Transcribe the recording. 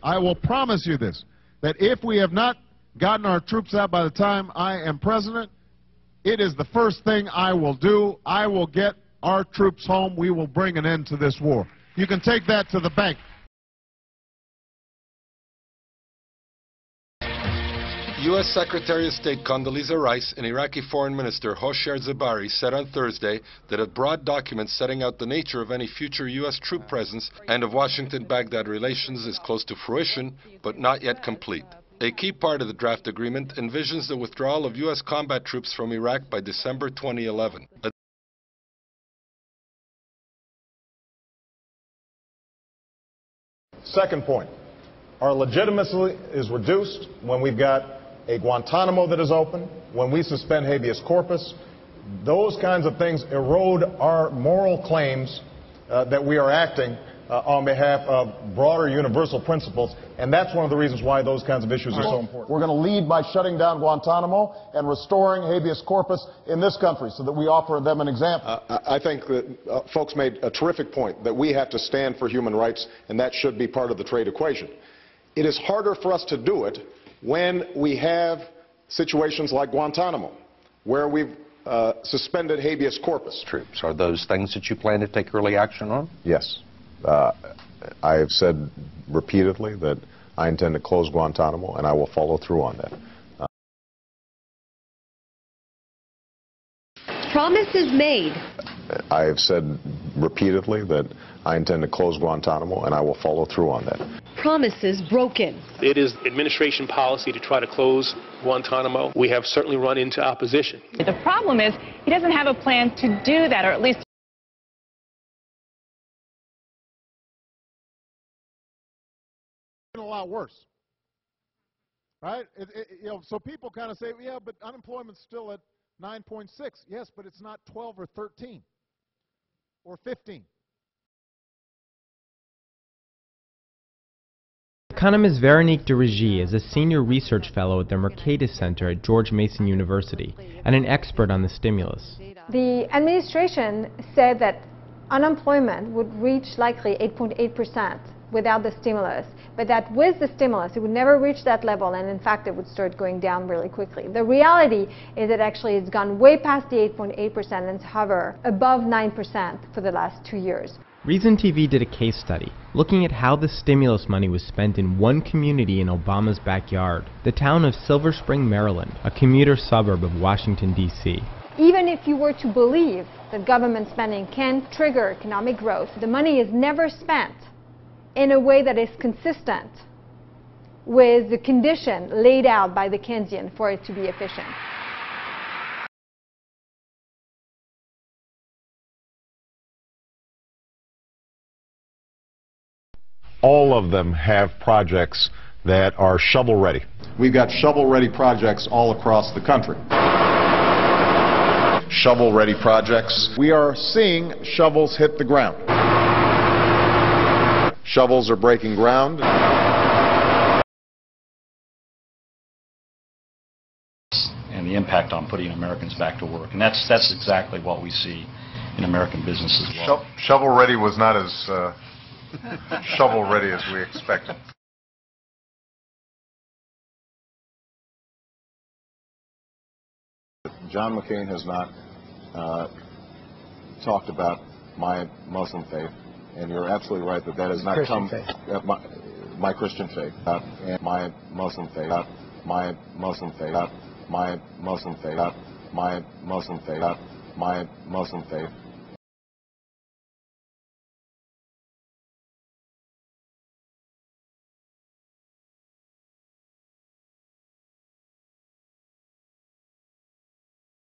I will promise you this, that if we have not gotten our troops out by the time I am president, it is the first thing I will do. I will get our troops home. We will bring an end to this war. You can take that to the bank. U.S. Secretary of State Condoleezza Rice and Iraqi Foreign Minister Hoshyar Zebari said on Thursday that a broad document setting out the nature of any future U.S. troop presence and of Washington-Baghdad relations is close to fruition, but not yet complete. A key part of the draft agreement envisions the withdrawal of U.S. combat troops from Iraq by December 2011. Second point, our legitimacy is reduced when we've got a Guantanamo that is open, when we suspend habeas corpus. Those kinds of things erode our moral claims that we are acting on behalf of broader universal principles, and that's one of the reasons why those kinds of issues are so important. We're going to lead by shutting down Guantanamo and restoring habeas corpus in this country so that we offer them an example. I think that folks made a terrific point that we have to stand for human rights, and that should be part of the trade equation. It is harder for us to do it when we have situations like Guantanamo, where we've suspended habeas corpus. Troops, are those things that you plan to take early action on? Yes. I have said repeatedly that I intend to close Guantanamo, and I will follow through on that. Promises made. I have said repeatedly that I intend to close Guantanamo, and I will follow through on that. Promises broken. It is administration policy to try to close Guantanamo. We have certainly run into opposition. The problem is he doesn't have a plan to do that, or at least A lot worse, right? So people kind of say, yeah, but unemployment's still at 9.6. Yes, but it's not 12 or 13 or 15. Economist Veronique de Regie is a senior research fellow at the Mercatus Center at George Mason University and an expert on the stimulus. The administration said that unemployment would reach likely 8.8% without the stimulus, but that with the stimulus it would never reach that level, and in fact it would start going down really quickly. The reality is that actually it's gone way past the 8.8% and hover above 9% for the last 2 years. Reason TV did a case study looking at how the stimulus money was spent in one community in Obama's backyard, the town of Silver Spring, Maryland, a commuter suburb of Washington, D.C. Even if you were to believe that government spending can trigger economic growth, the money is never spent in a way that is consistent with the condition laid out by the Keynesian for it to be efficient. All of them have projects that are shovel-ready. We've got shovel-ready projects all across the country. Shovel-ready projects. We are seeing shovels hit the ground. Shovels are breaking ground. And the impact on putting Americans back to work. And that's exactly what we see in American business as well. Shovel-ready was not as shovel-ready as we expected. John McCain has not talked about my Muslim faith. And you're absolutely right that that has not come. My Christian faith, and my Muslim faith, my Muslim faith, my Muslim faith, my Muslim faith, my Muslim faith.